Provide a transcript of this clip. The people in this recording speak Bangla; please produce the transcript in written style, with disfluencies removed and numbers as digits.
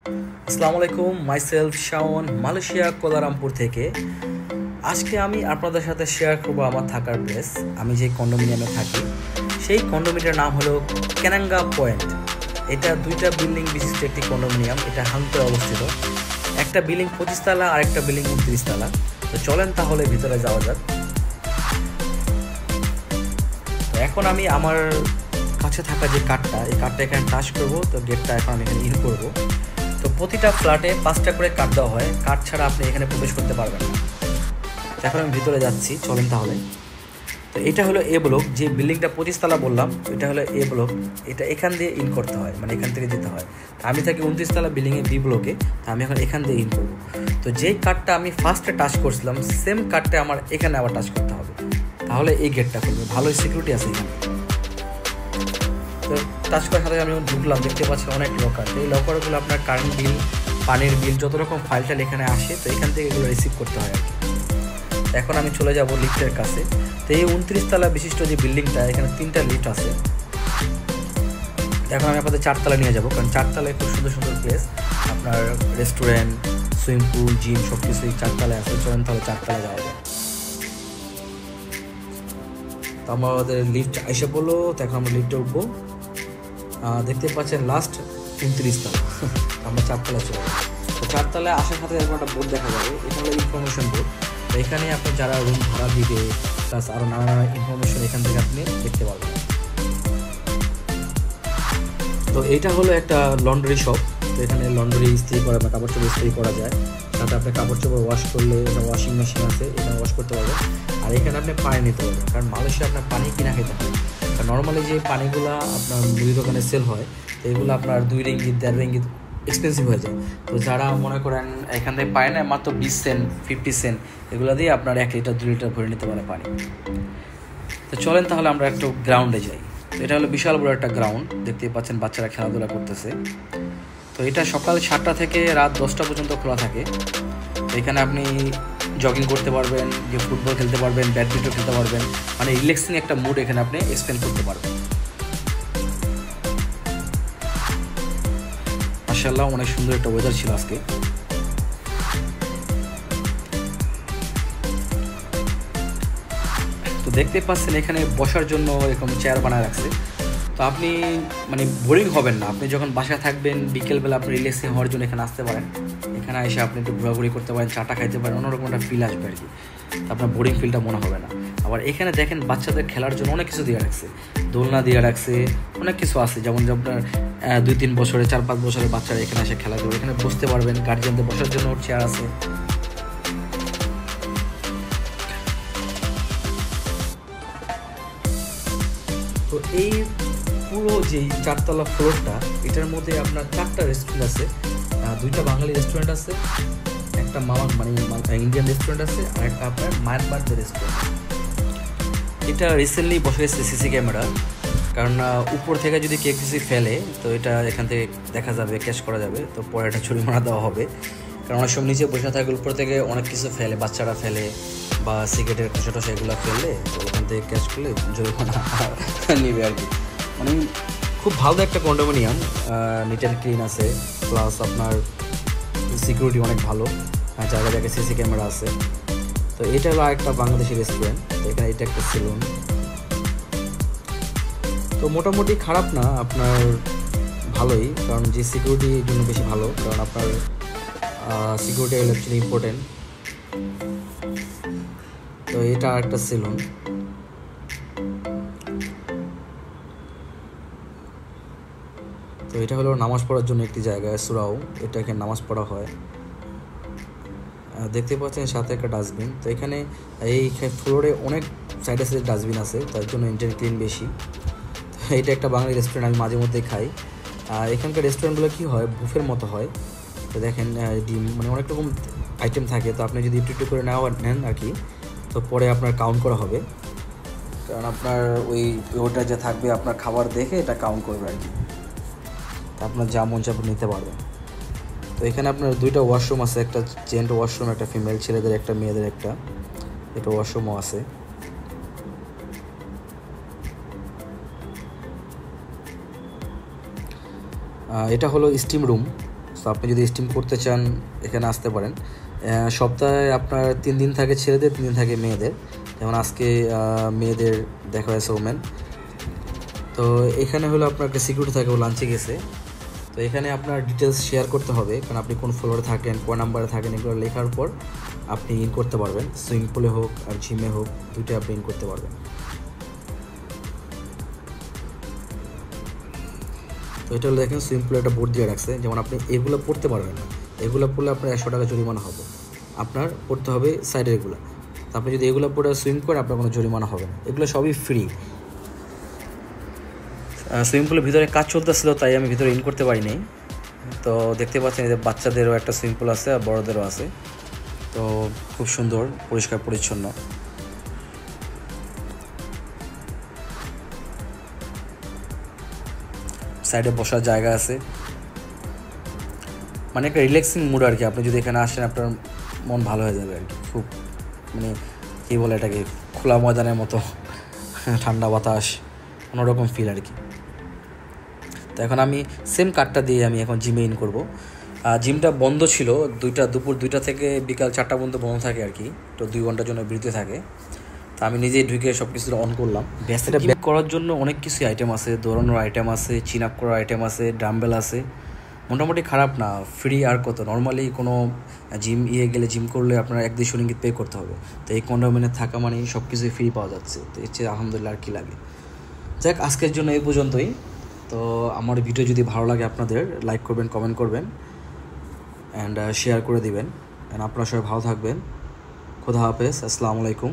আসসালামু আলাইকুম, মাইসেলফ শাওন, মালয়েশিয়া কোলালামপুর থেকে। আজকে আমি আপনাদের সাথে শেয়ার করবো আমার থাকার প্লেস। আমি যে কন্ডোমিনিয়ামে থাকি সেই কন্ডোমিনিয়ামের নাম হলো কেনাঙ্গা পয়েন্ট। এটা দুইটা বিল্ডিং বিশিষ্ট একটি কন্ডোমিনিয়াম। এটা হাংতে অবস্থিত। একটা বিল্ডিং 25 তলা আর একটা বিল্ডিং 29 তলা। তো চলেন তাহলে ভিতরে যাওয়া যাক। তো এখন আমি আমার কাছে থাকা যে কার্ডটা, এই কার্ডটা এখানে টাচ করবো। তো গেটটা এখন আমি এখানে ইন করবো। তো প্রতিটা ফ্ল্যাটে 5টা করে কার্ড দেওয়া হয়। কার্ড ছাড়া আপনি এখানে প্রবেশ করতে পারবেন না। এখন আমি ভিতরে যাচ্ছি, চলেন তাহলে। তো এটা হলো এ ব্লক, যে বিল্ডিংটা 25 তলা বললাম, এটা হলো এ ব্লক। এটা এখান দিয়ে ইন করতে হয়, মানে এখান থেকে যেতে হয়। আমি থাকি 29 তলা বিল্ডিংয়ে বি ব্লকে। তো আমি এখন এখান দিয়ে ইন করবো। তো যেই কার্ডটা আমি ফার্স্টে টাচ করছিলাম, সেম কার্ডটা আমার এখানে আবার টাচ করতে হবে, তাহলে এই গেটটা খুলবে। ভালোই সিকিউরিটি আছে এখানে। তো টাচ করার সাথে আমি ঢুকলাম, দেখতে পাচ্ছি অনেক লকার। এই লকারগুলো আপনার কারেন্ট বিল, পানির বিল, যত রকম ফাইলটাল এখানে আসে, তো এখান থেকে এগুলো রিসিভ করতে হয় আর কি। এখন আমি চলে যাব লিফটের কাছে। তো এই 29 তলা বিশিষ্ট যে বিল্ডিংটা, এখানে 3টা লিফট আছে। এখন আমি আপনাদের 4 তলা নিয়ে যাবো, কারণ 4 তলায় খুব সুন্দর সুন্দর প্লেস। আপনার রেস্টুরেন্ট, সুইমিং পুল, জিম সব কিছুই 4 তলায় আছে। চলেন তাহলে 4 তলায় যাওয়া যায়। তো আমাদের লিফট এসে পড়লো। তো এখন আমরা লিফটে উঠবো। দেখতে পাচ্ছেন লাস্ট 29 তলা। আমরা 4 তলায় চলে যাবো। তো 4 তলায় আসার সাথে এরকম একটা বোর্ড দেখা যাবে। এটা হলো ইনফরমেশন বোর্ড। তো এখানে আপনি যারা রুম ভাড়া দিবে, প্লাস আরও নানা ইনফরমেশন এখান থেকে আপনি দেখতে পারবেন। তো এইটা হলো একটা লন্ড্রি শপ। তো এখানে লন্ড্রি ইস্ত্রি করা বা কাপড় চোপড় ইস্ত্রি করা যায়। সাথে আপনি কাপড় চোপড় ওয়াশ করলে এটা ওয়াশিং মেশিন আছে, এখানে ওয়াশ করতে পারবেন। আর এখানে আপনি পানি নিতে পারবেন, কারণ মালয়েশিয়া আপনার পানি কিনা খেতে হয়। নর্মালি যে পানিগুলো আপনার মুদি দোকানে সেল হয়, তো এগুলো আপনার 2 রিঙ্গিত 1.5 রিঙ্গিত এক্সপেন্সিভ হয়ে যায়। তো যারা মনে করেন এখান থেকে পায় না, মাত্র 20 সেন্ট 50 সেন্ট এগুলো দিয়ে আপনার 1 লিটার 2 লিটার ভরে নিতে পারে পানি। তো চলেন তাহলে আমরা একটু গ্রাউন্ডে যাই। তো এটা হলো বিশাল বড় একটা গ্রাউন্ড, দেখতেই পাচ্ছেন বাচ্চারা খেলাধুলা করতেছে। তো এটা সকাল 7টা থেকে রাত 10টা পর্যন্ত খোলা থাকে। তো এখানে আপনি জগিং করতে পারবেন, যে ফুটবল খেলতে পারবেন, ব্যাডমিন্টন খেলতে পারবেন, মানে রিল্যাক্সিং একটা মুড এখানে আপনি স্পেন্ড করতে পারবেন। মাশাআল্লাহ, অনেক সুন্দর একটা ওয়েদার ছিল আজকে। তো দেখতে পাচ্ছেন এখানে বসার জন্য এরকম চেয়ার বানায় রাখছে। তো আপনি মানে বোরিং হবেন না। আপনি যখন বাসায় থাকবেন, বিকেলবেলা আপনি রিল্যাক্সিং হওয়ার জন্য এখানে আসতে পারেন। এখানে এসে আপনি একটু ঘোরাঘুরি করতে পারেন, চাটা খাইতে পারেন, অন্যরকম একটা ফিল আসবে আর কি। তো আপনার বোরিং ফিলটা মনে হবে না। আবার এখানে দেখেন বাচ্চাদের খেলার জন্য অনেক কিছু দিয়ে রাখছে, দোলনা দিয়ে রাখছে, অনেক কিছু আছে। যেমন যে আপনার 2-3 বছরের, 4-5 বছরের বাচ্চারা এখানে এসে খেলা করবে, এখানে বসতে পারবেন। গার্জিয়ানদের বসার জন্য চেয়ার আছে। তো এই পুরো যেই 4 তলা ফ্লোরটা, এটার মধ্যে আপনার 4টা রেস্টুরেন্ট আছে। 2টা বাঙালি রেস্টুরেন্ট আছে, একটা মানে ইন্ডিয়ান রেস্টুরেন্ট আছে, আর একটা আপনার মায়ানমারদের রেস্টুরেন্ট। এটা রিসেন্টলি বসেছে সিসি ক্যামেরা, কারণ উপর থেকে যদি কেউ কিছু ফেলে, তো এটা এখান থেকে দেখা যাবে, ক্যাচ করা যাবে। তো পরে এটা ছুরি মারা দেওয়া হবে, কারণ অনেক সময় নিচে বসে থাকে, উপর থেকে অনেক কিছু ফেলে, বাচ্চারা ফেলে বা সিগারেটের খোসা টোসা এগুলো ফেললে, তো ওখান থেকে ক্যাচ করলে জরিমানা নিবে আর কি। মানে খুব ভালো একটা কন্ডোমিনিয়াম, নিট অ্যান্ড ক্লিন আছে, প্লাস আপনার সিকিউরিটি অনেক ভালো, জায়গায় জায়গায় সিসি ক্যামেরা আছে। তো এটা হলো একটা বাংলাদেশি রেস্টুরেন্ট। তো এখানে এটা একটা সেলুন। তো মোটামুটি খারাপ না, আপনার ভালোই, কারণ যে সিকিউরিটির জন্য বেশি ভালো, কারণ আপনার সিকিউরিটি অ্যাকচুয়ালি ইম্পর্টেন্ট। তো এটা একটা সেলুন। তো এটা হলো নামাজ পড়ার জন্য একটি জায়গা, সুরাও। এটা এখানে নামাজ পড়া হয়। দেখতে পাচ্ছেন সাথে একটা ডাস্টবিন। তো এখানে এই ফ্লোরে অনেক সাইডে সাইডে ডাস্টবিন আছে, তার জন্য ইন্টারনেট ক্লিন বেশি। তো এটা একটা বাঙালি রেস্টুরেন্ট, আমি মাঝে মধ্যেই খাই। এখানকার রেস্টুরেন্টগুলো কী হয়, বুফের মতো হয়। তো দেখেন ডিম, মানে অনেক রকম আইটেম থাকে। তো আপনি যদি একটু একটু করে নেন আর কি, তো পরে আপনার কাউন্ট করা হবে, কারণ আপনার ওটা যে থাকবে আপনার খাবার দেখে এটা কাউন্ট করবে আর কি। তো আপনার যা মন চাপ নিতে পারবেন। তো এখানে আপনার 2টা ওয়াশরুম আছে, একটা জেন্ট ওয়াশরুম, একটা ফিমেল, ছেলেদের একটা, মেয়েদের একটা। এটা ওয়াশরুমও আছে। এটা হলো স্টিম রুম। সো আপনি যদি স্টিম করতে চান এখানে আসতে পারেন। সপ্তাহে আপনার 3 দিন থাকে ছেলেদের, 3 দিন থাকে মেয়েদের। যেমন আজকে মেয়েদের দেখা হয়েছে ওমেন। তো এখানে হলো আপনার একটা সিকিউরিটি থাকে, ও লাঞ্চে গেছে। তো এখানে আপনার ডিটেলস শেয়ার করতে হবে, কারণ আপনি কোন ফ্লোরে থাকেন, কোন নাম্বারে থাকেন, এগুলো লেখার পর আপনি ইন করতে পারবেন। সুইমিং পুলে হোক আর জিমে হোক, দুইটাই আপনি ইন করতে পারবেন। তো এটা হলো দেখেন সুইমিং পুলে একটা বোর্ড দিয়ে রাখছে, যেমন আপনি এগুলো পড়তে পারবেন না, এগুলো পড়লে আপনার 100 টাকা জরিমানা হবে। আপনার পড়তে হবে সাইডের এগুলো। তো আপনি যদি এগুলো পড়ে সুইম করেন আপনার কোনো জরিমানা হবে না, এগুলো সবই ফ্রি। সুইমিং পুলের ভিতরে কাজ চলতেছিল, তাই আমি ভিতরে ইন করতে পারিনি। তো দেখতে পাচ্ছেন এদের বাচ্চাদেরও একটা সুইমিং পুল আছে আর বড়দেরও আছে। তো খুব সুন্দর, পরিষ্কার পরিচ্ছন্ন। সাইডে বসার জায়গা আছে, মানে একটা রিল্যাক্সিং মুড আর কি। আপনি যদি এখানে আসেন আপনার মন ভালো হয়ে যাবে আর কি। খুব মানে কী বলে এটাকে, খোলা ময়দানের মতো ঠান্ডা বাতাস, অন্যরকম ফিল আর কি। তো এখন আমি সেম কার্ডটা দিয়ে আমি এখন জিমে ইন করবো। জিমটা বন্ধ ছিল, দুপুর 2টা থেকে বিকাল 4টা পর্যন্ত বন্ধ থাকে আর কি। তো 2 ঘন্টার জন্য বিরতি থাকে। তো আমি নিজেই ঢুকে সব কিছু অন করলাম। এটা ব্যাক করার জন্য অনেক কিছু আইটেম আছে, দৌড়ানোর আইটেম আছে, চিন আপ করার আইটেম আছে, ডাম্বেল আছে। মোটামুটি খারাপ না, ফ্রি। আর কত, নর্মালি কোনো জিম গেলে জিম করলে আপনার 1-200 রিঙ্গিত পে করতে হবে। তো এই কন্ডোমিনে থাকা মানে সব কিছুই ফ্রি পাওয়া যাচ্ছে। তো এর চেয়ে আলহামদুলিল্লাহ আর কী লাগে। যাক, আজকের জন্য এই পর্যন্তই। তো আমার ভিডিও যদি ভালো লাগে আপনাদের, লাইক করবেন, কমেন্ট করবেন অ্যান্ড শেয়ার করে দিবেন। অ্যান্ড আপনারা সবাই ভালো থাকবেন। খোদা হাফেজ, আসসালামু আলাইকুম।